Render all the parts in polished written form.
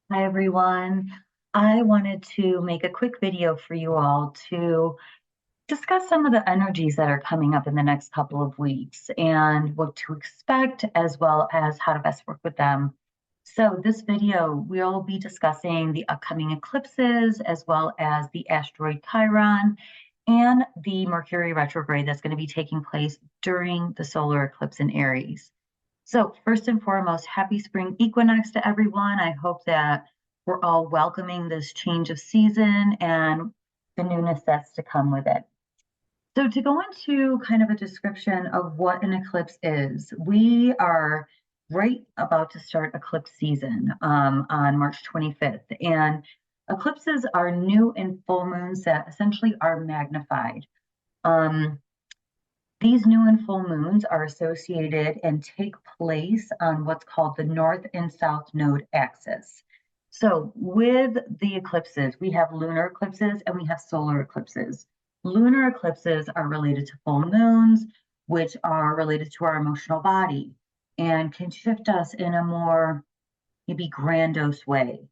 Hi, everyone. I wanted to make a quick video for you all to discuss some of the energies that are coming up in the next couple of weeks and what to expect, as well as how to best work with them. So, this video, we'll be discussing the upcoming eclipses, as well as the asteroid Chiron and the Mercury retrograde that's going to be taking place during the solar eclipse in Aries. So, first and foremost, happy spring equinox to everyone. I hope that we're all welcoming this change of season and the newness that's to come with it. So, to go into kind of a description of what an eclipse is, we are right about to start eclipse season on March 25th. And eclipses are new and full moons that essentially are magnified. Um, these new and full moons are associated and take place on what's called the north and south node axis. So, with the eclipses, we have lunar eclipses and we have solar eclipses. Lunar eclipses are related to full moons, which are related to our emotional body and can shift us in a more maybe grandiose way.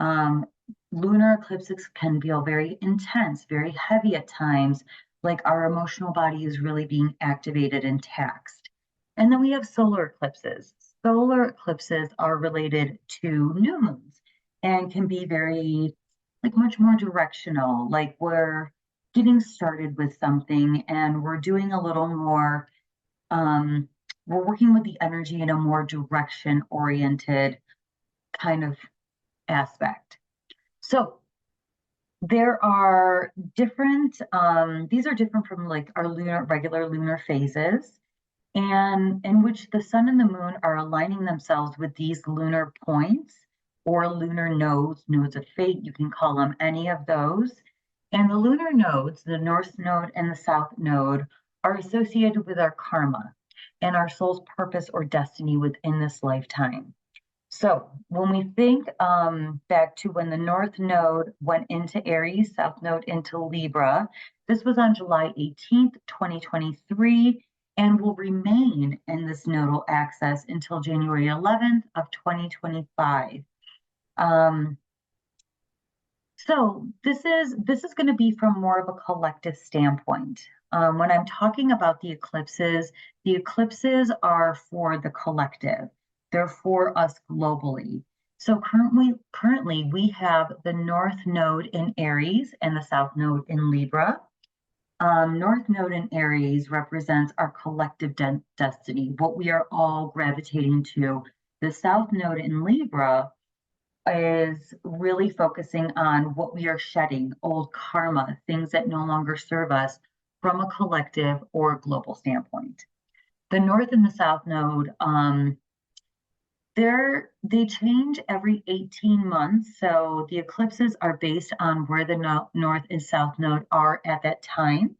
Um, Lunar eclipses can feel very intense, very heavy at times, like our emotional body is really being activated and taxed. And then we have solar eclipses. Solar eclipses are related to new moons and can be very, like, much more directional, like we're getting started with something and we're doing a little more, um, we're working with the energy in a more direction oriented kind of aspect. So there are different, these are different from like our regular lunar phases, and in which the sun and the moon are aligning themselves with these lunar points or lunar nodes, nodes of fate, you can call them any of those. And the lunar nodes, the north node and the south node, are associated with our karma and our soul's purpose or destiny within this lifetime. So when we think back to when the North Node went into Aries, South Node into Libra, this was on July 18th, 2023, and will remain in this nodal axis until January 11th of 2025. Um, so this is going to be from more of a collective standpoint. When I'm talking about the eclipses are for the collective. They're for us globally. So currently we have the North Node in Aries and the South Node in Libra. North Node in Aries represents our collective destiny, what we are all gravitating to. The South Node in Libra is really focusing on what we are shedding, old karma, things that no longer serve us from a collective or global standpoint. The North and the South Node, they change every 18 months. So the eclipses are based on where the North and South Node are at that time.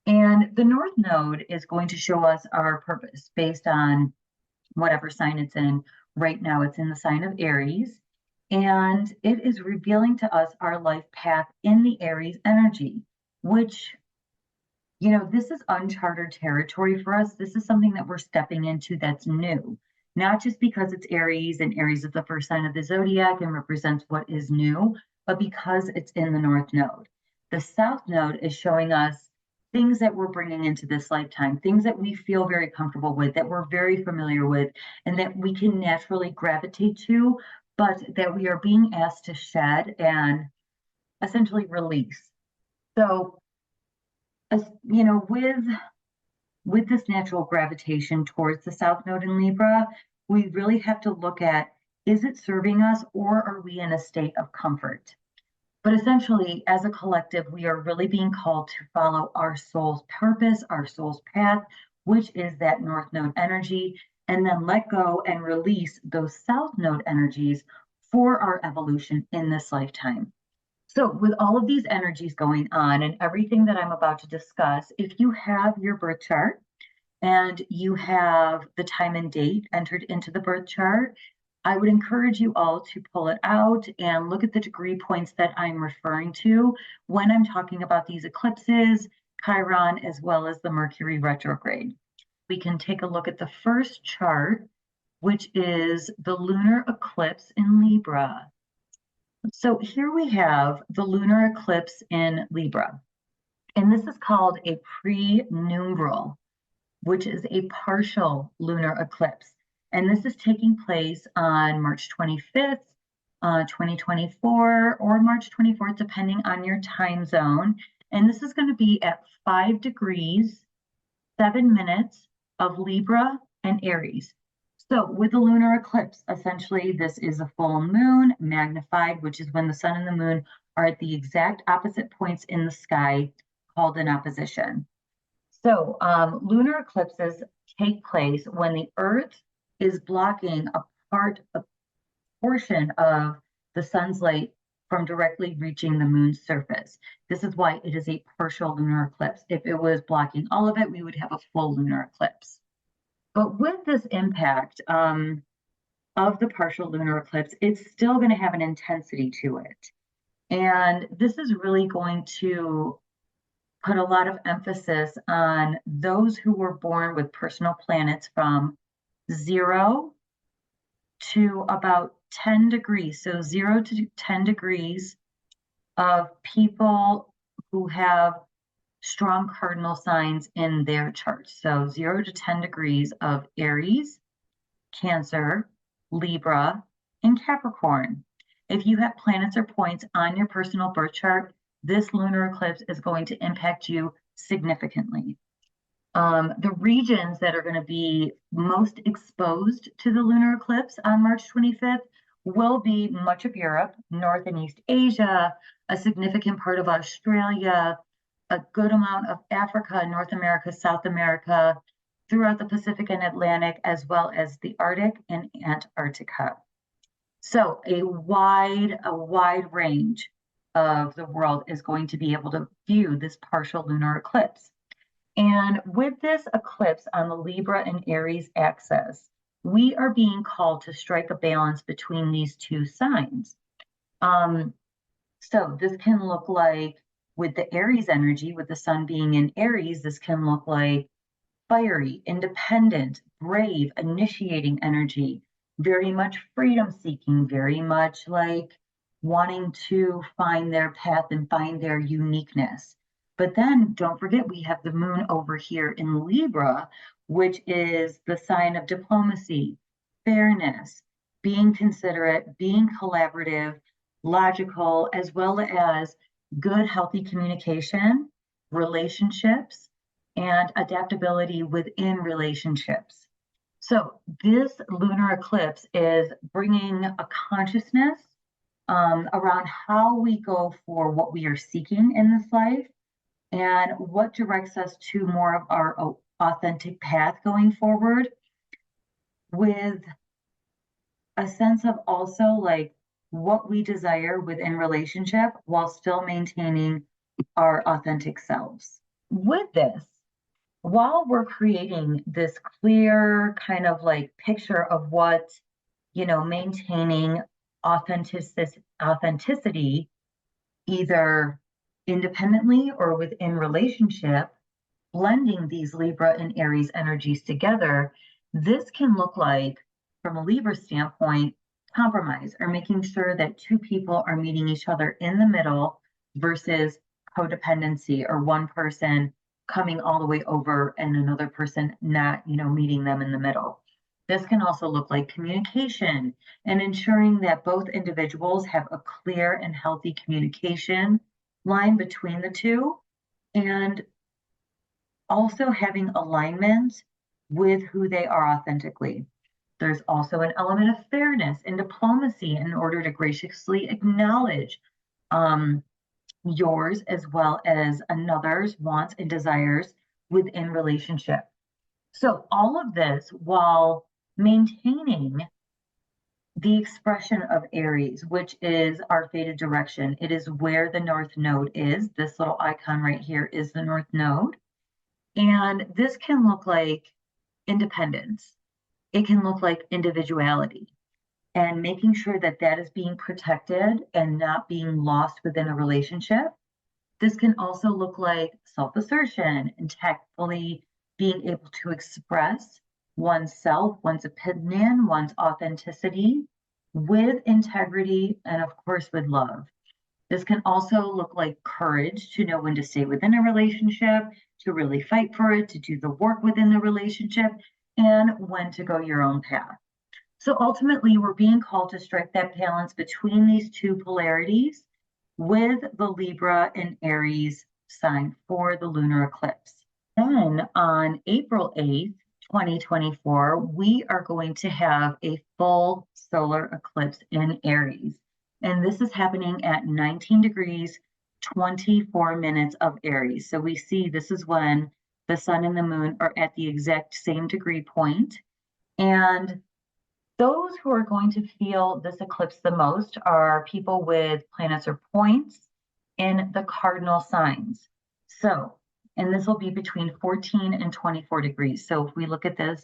And the North Node is going to show us our purpose based on whatever sign it's in. Right now, it's in the sign of Aries. And it is revealing to us our life path in the Aries energy, which, this is uncharted territory for us. This is something that we're stepping into that's new, not just because it's Aries and Aries is the first sign of the zodiac and represents what is new, but because it's in the North Node. The South Node is showing us things that we're bringing into this lifetime, things that we feel very comfortable with, that we're very familiar with, and that we can naturally gravitate to, but that we are being asked to shed and essentially release. So, as you know, with this natural gravitation towards the South Node in Libra, we really have to look at, is it serving us or are we in a state of comfort? But essentially, as a collective, we are really being called to follow our soul's purpose, our soul's path, which is that North Node energy, and then let go and release those South Node energies for our evolution in this lifetime. So, with all of these energies going on and everything that I'm about to discuss, if you have your birth chart and you have the time and date entered into the birth chart, I would encourage you all to pull it out and look at the degree points that I'm referring to when I'm talking about these eclipses, Chiron, as well as the Mercury retrograde. We can take a look at the first chart, which is the lunar eclipse in Libra. So here we have the lunar eclipse in Libra, and this is called a prenumeral, which is a partial lunar eclipse. And this is taking place on March 25th, 2024, or March 24th, depending on your time zone. And this is going to be at 5 degrees, 7 minutes of Libra and Aries. So with the lunar eclipse, essentially this is a full moon magnified, which is when the sun and the moon are at the exact opposite points in the sky, called in opposition. So lunar eclipses take place when the Earth is blocking a portion of the sun's light from directly reaching the moon's surface. This is why it is a partial lunar eclipse. If it was blocking all of it, we would have a full lunar eclipse. But with this impact of the partial lunar eclipse, it's still going to have an intensity to it. And this is really going to put a lot of emphasis on those who were born with personal planets from 0 to about 10 degrees. So 0 to 10 degrees of people who have strong cardinal signs in their charts. So 0 to 10 degrees of Aries, Cancer, Libra, and Capricorn. If you have planets or points on your personal birth chart, this lunar eclipse is going to impact you significantly. The regions that are going to be most exposed to the lunar eclipse on March 25th will be much of Europe, North and East Asia, a significant part of Australia, a good amount of Africa, North America, South America, throughout the Pacific and Atlantic, as well as the Arctic and Antarctica. So a wide range of the world is going to be able to view this partial lunar eclipse. And with this eclipse on the Libra and Aries axis, we are being called to strike a balance between these two signs. So this can look like, with the Aries energy, with the sun being in Aries, this can look like fiery, independent, brave, initiating energy, very much freedom seeking, very much like wanting to find their path and find their uniqueness. But then don't forget, we have the moon over here in Libra, which is the sign of diplomacy, fairness, being considerate, being collaborative, logical, as well as good, healthy communication, relationships, and adaptability within relationships. So this lunar eclipse is bringing a consciousness around how we go for what we are seeking in this life and what directs us to more of our authentic path going forward, with a sense of also like what we desire within relationship while still maintaining our authentic selves. With this, while we're creating this clear kind of like picture of what, maintaining authenticity, either independently or within relationship, blending these Libra and Aries energies together, this can look like, from a Libra standpoint, compromise, or making sure that two people are meeting each other in the middle versus codependency, or one person coming all the way over and another person not, meeting them in the middle. This can also look like communication and ensuring that both individuals have a clear and healthy communication line between the two, and also having alignment with who they are authentically. There's also an element of fairness and diplomacy in order to graciously acknowledge yours as well as another's wants and desires within relationship. So all of this while maintaining the expression of Aries, which is our fated direction. It is where the North Node is. This little icon right here is the North Node. And this can look like independence. It can look like individuality, and making sure that that is being protected and not being lost within a relationship. This can also look like self-assertion and tactfully being able to express oneself, one's opinion, one's authenticity, with integrity and, of course, with love. This can also look like courage to know when to stay within a relationship, to really fight for it, to do the work within the relationship, and when to go your own path. So ultimately, we're being called to strike that balance between these two polarities with the Libra and Aries sign for the lunar eclipse. Then on April 8th, 2024, we are going to have a full solar eclipse in Aries. And this is happening at 19 degrees, 24 minutes of Aries. So we see this is when the sun and the moon are at the exact same degree point. And those who are going to feel this eclipse the most are people with planets or points in the cardinal signs. So, and this will be between 14 and 24 degrees. So if we look at this,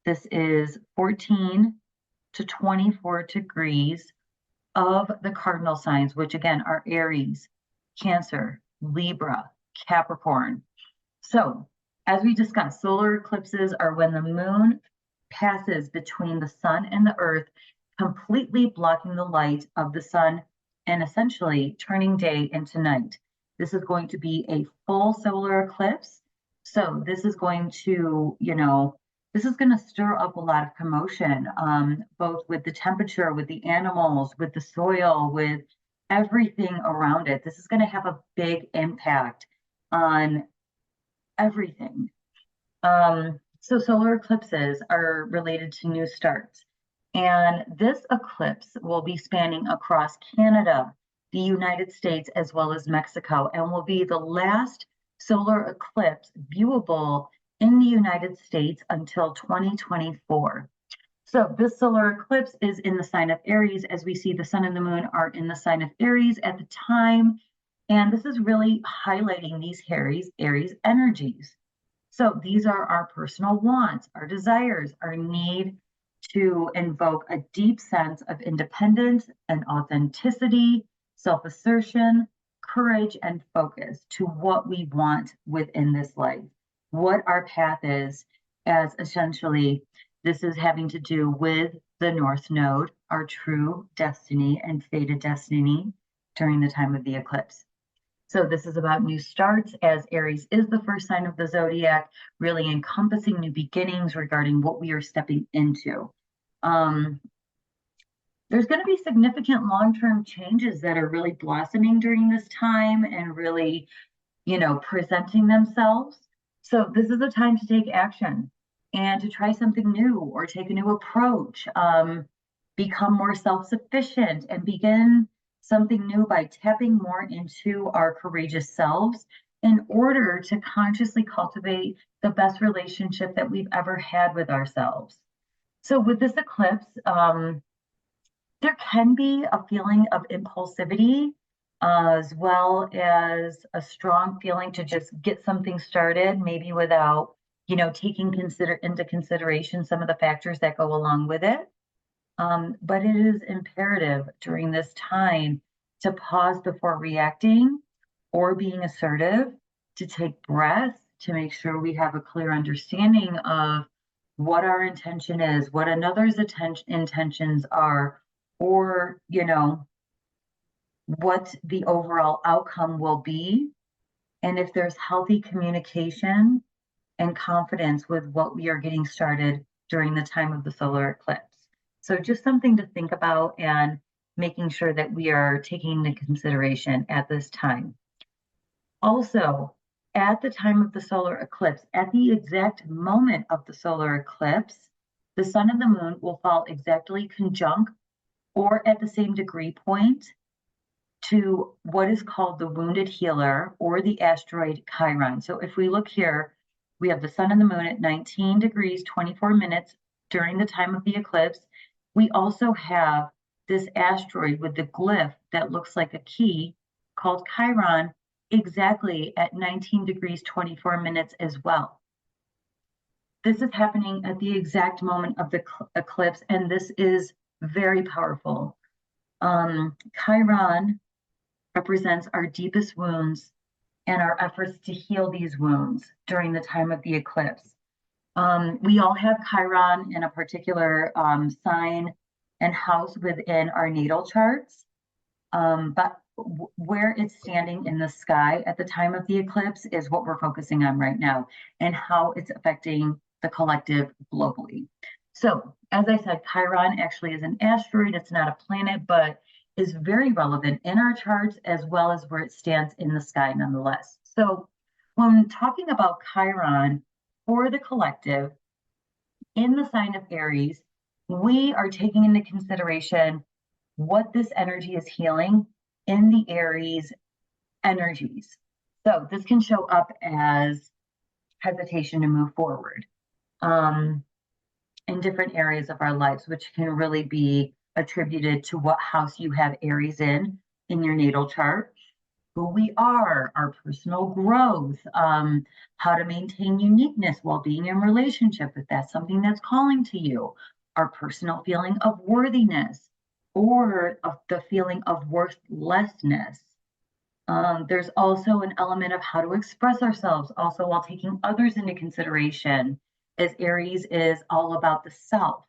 this is 14 to 24 degrees of the cardinal signs, which again are Aries, Cancer, Libra, Capricorn. So as we discussed, solar eclipses are when the moon passes between the sun and the earth, completely blocking the light of the sun and essentially turning day into night. This is going to be a full solar eclipse. So this is going to, this is going to stir up a lot of commotion, both with the temperature, with the animals, with the soil, with everything around it. This is going to have a big impact on everything. So solar eclipses are related to new starts. And this eclipse will be spanning across Canada, the United States, as well as Mexico, and will be the last solar eclipse viewable in the United States until 2024. So this solar eclipse is in the sign of Aries, as we see the sun and the moon are in the sign of Aries at the time. And this is really highlighting these Aries energies. So these are our personal wants, our desires, our need to invoke a deep sense of independence and authenticity, self-assertion, courage, and focus to what we want within this life, what our path is, as essentially this is having to do with the North Node, our true destiny and fated destiny during the time of the eclipse. So this is about new starts, as Aries is the first sign of the zodiac, really encompassing new beginnings regarding what we are stepping into. There's going to be significant long-term changes that are really blossoming during this time and really, presenting themselves. So this is a time to take action and to try something new or take a new approach, become more self-sufficient and begin something new by tapping more into our courageous selves in order to consciously cultivate the best relationship that we've ever had with ourselves. So with this eclipse, there can be a feeling of impulsivity, as well as a strong feeling to just get something started, maybe without, taking into consideration some of the factors that go along with it. But it is imperative during this time to pause before reacting or being assertive, to take breaths, to make sure we have a clear understanding of what our intention is, what another's intentions are, or, what the overall outcome will be. And if there's healthy communication and confidence with what we are getting started during the time of the solar eclipse. So just something to think about and making sure that we are taking into consideration at this time. Also, at the time of the solar eclipse, at the exact moment of the solar eclipse, the sun and the moon will fall exactly conjunct or at the same degree point to what is called the wounded healer or the asteroid Chiron. So if we look here, we have the sun and the moon at 19 degrees, 24 minutes during the time of the eclipse. We also have this asteroid with the glyph that looks like a key called Chiron exactly at 19 degrees, 24 minutes as well. This is happening at the exact moment of the eclipse, and this is very powerful. Chiron represents our deepest wounds and our efforts to heal these wounds during the time of the eclipse. We all have Chiron in a particular sign and housed within our natal charts. But where it's standing in the sky at the time of the eclipse is what we're focusing on right now, and how it's affecting the collective globally. So, as I said, Chiron actually is an asteroid. It's not a planet, but is very relevant in our charts as well as where it stands in the sky nonetheless. So, when talking about Chiron for the collective in the sign of Aries, we are taking into consideration what this energy is healing in the Aries energies. So this can show up as hesitation to move forward in different areas of our lives, which can really be attributed to what house you have Aries in your natal chart, who we are, our personal growth, how to maintain uniqueness while being in relationship, if that's something that's calling to you, our personal feeling of worthiness, or of the feeling of worthlessness. There's also an element of how to express ourselves, also while taking others into consideration, as Aries is all about the self.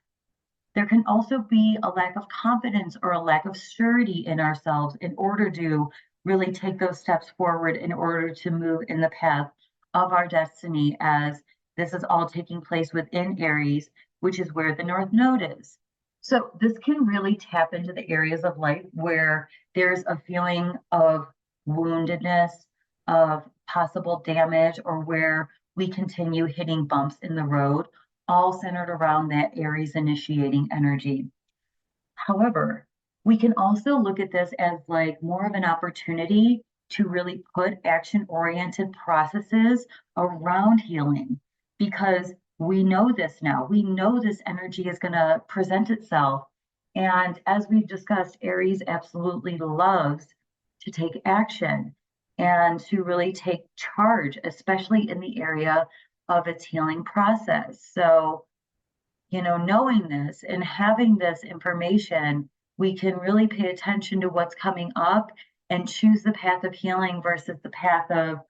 There can also be a lack of confidence or a lack of surety in ourselves in order to really take those steps forward in order to move in the path of our destiny, as this is all taking place within Aries, which is where the North Node is. So this can really tap into the areas of life where there's a feeling of woundedness, of possible damage, or where we continue hitting bumps in the road, all centered around that Aries initiating energy. However, we can also look at this as like more of an opportunity to really put action-oriented processes around healing, because we know this now. We know this energy is going to present itself. And as we've discussed, Aries absolutely loves to take action and to really take charge, especially in the area of its healing process. So, knowing this and having this information, we can really pay attention to what's coming up and choose the path of healing versus the path of,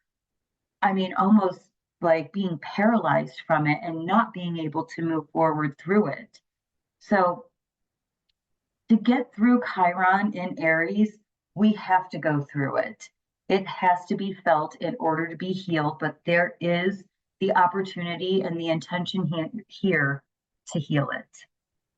almost like being paralyzed from it and not being able to move forward through it. So, to get through Chiron in Aries, we have to go through it. It has to be felt in order to be healed, but there is the opportunity and the intention here to heal it.